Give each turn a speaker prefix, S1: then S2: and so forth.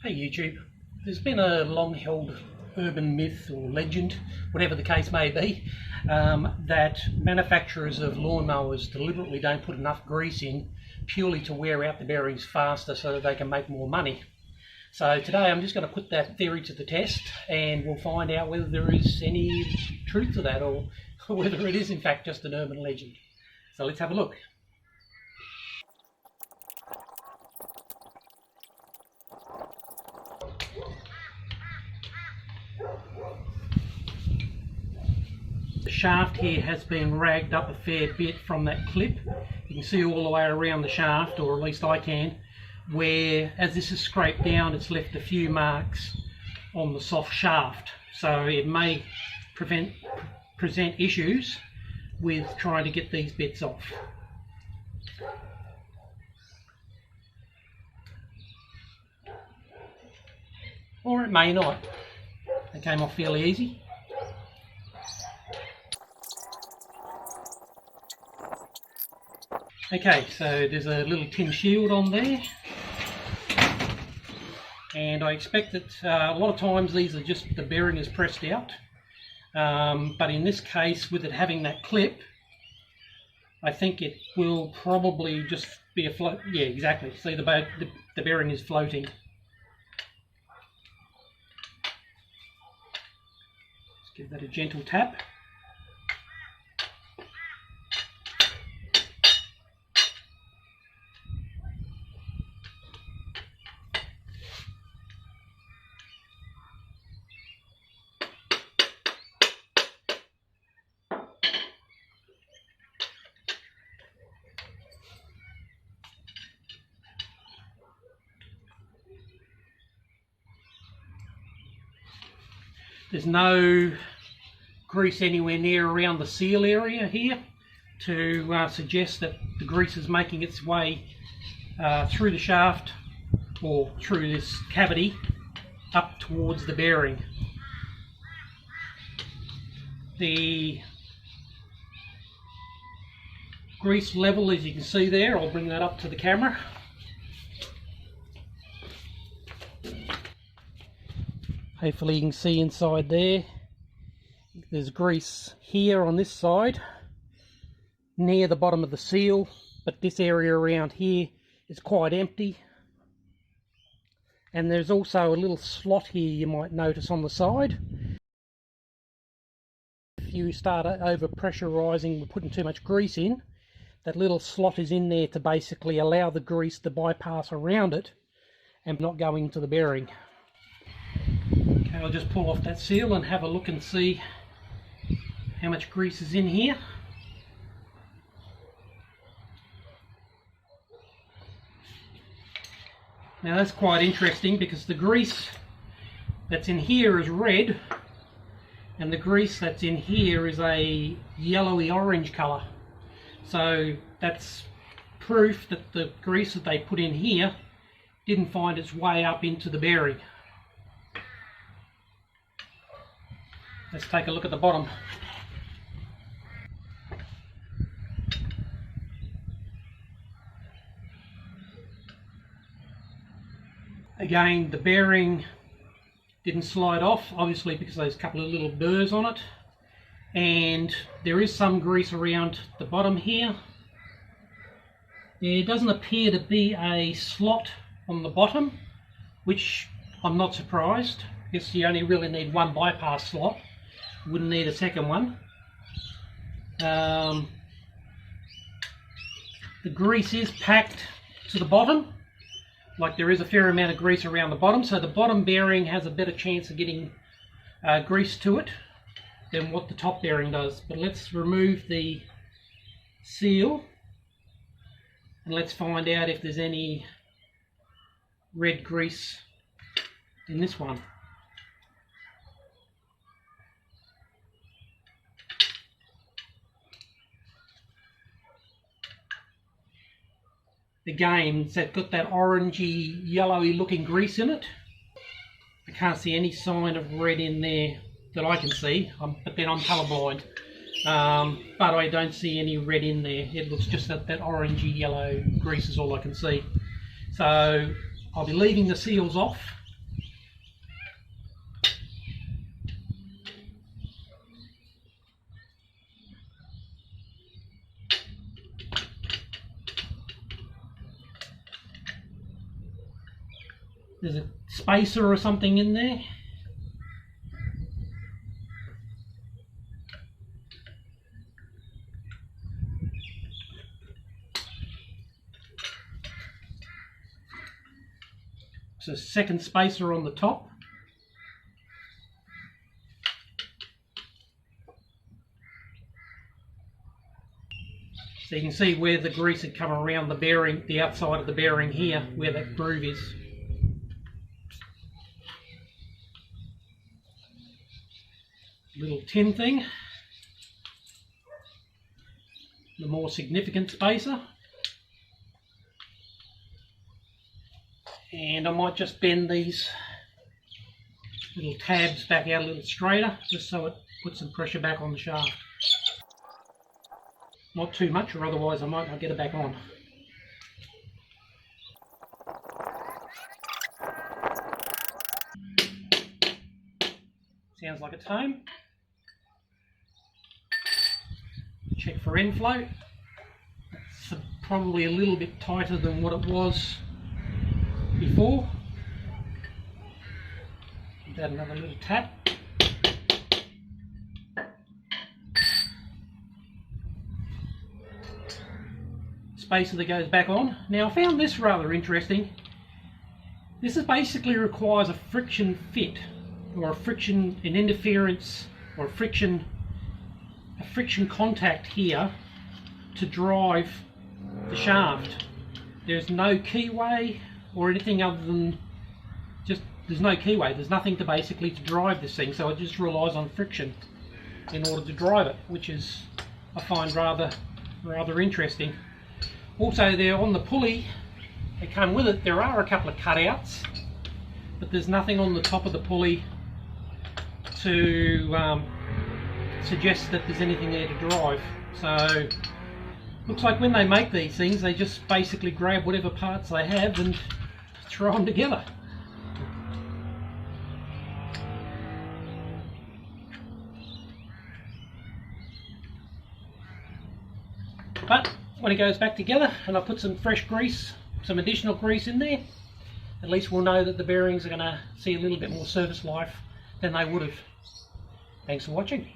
S1: Hey YouTube, there's been a long-held urban myth or legend, whatever the case may be, that manufacturers of lawnmowers deliberately don't put enough grease in purely to wear out the bearings faster so that they can make more money. So today I'm just going to put that theory to the test and we'll find out whether there is any truth to that or whether it is in fact just an urban legend. So let's have a look. The shaft here has been ragged up a fair bit from that clip. You can see all the way around the shaft, or at least I can, where as this is scraped down it's left a few marks on the soft shaft. So it may present issues with trying to get these bits off. Or it may not. They came off fairly easy. Okay, so there's a little tin shield on there, and I expect that a lot of times these are just the bearing is pressed out, but in this case, with it having that clip, I think it will probably just be a float. Yeah, exactly. See, the bearing is floating. Let's give that a gentle tap. There's no grease anywhere near around the seal area here to suggest that the grease is making its way through the shaft or through this cavity up towards the bearing. The grease level, as you can see there, I'll bring that up to the camera. Hopefully you can see inside there. There's grease here on this side near the bottom of the seal, but this area around here is quite empty. And there's also a little slot here you might notice on the side. If you start over pressurizing or putting too much grease in, that little slot is in there to basically allow the grease to bypass around it and not go into the bearing. Okay, I'll just pull off that seal and have a look and see how much grease is in here. Now that's quite interesting because the grease that's in here is red and the grease that's in here is a yellowy orange colour. So that's proof that the grease that they put in here didn't find its way up into the bearing. Let's take a look at the bottom. Again, the bearing didn't slide off, obviously because there's a couple of little burrs on it, and there is some grease around the bottom here. There doesn't appear to be a slot on the bottom, which I'm not surprised. I guess you only really need one bypass slot. Wouldn't need a second one. The grease is packed to the bottom, like there is a fair amount of grease around the bottom, so the bottom bearing has a better chance of getting grease to it than what the top bearing does. But let's remove the seal and let's find out if there's any red grease in this one. Again, it's got that orangey, yellowy looking grease in it. I can't see any sign of red in there that I can see, but then I'm colourblind. But I don't see any red in there. It looks just that orangey yellow grease is all I can see. So I'll be leaving the seals off there's a spacer or something in there. There's a second spacer on the top. So you can see where the grease had come around the bearing, the outside of the bearing here, where that groove is. Little tin thing. The more significant spacer. And I might just bend these little tabs back out a little straighter, just so it puts some pressure back on the shaft. Not too much, or otherwise I might not get it back on. Sounds like it's home. Check for end flow. It's probably a little bit tighter than what it was before. Give that another little tap. Spacer that goes back on. Now I found this rather interesting. This is basically requires a friction fit, or an interference, or a friction contact here to drive the shaft. There's no keyway or anything other than there's no keyway. There's nothing to basically to drive this thing, so it just relies on friction in order to drive it, which is, I find, rather interesting. Also, there on the pulley that come with it, there are a couple of cutouts, but there's nothing on the top of the pulley to suggest that there's anything there to drive. So looks like when they make these things, they just basically grab whatever parts they have and throw them together. But when it goes back together and I put some fresh grease, some additional grease in there, at least we'll know that the bearings are going to see a little bit more service life than they would have. Thanks for watching.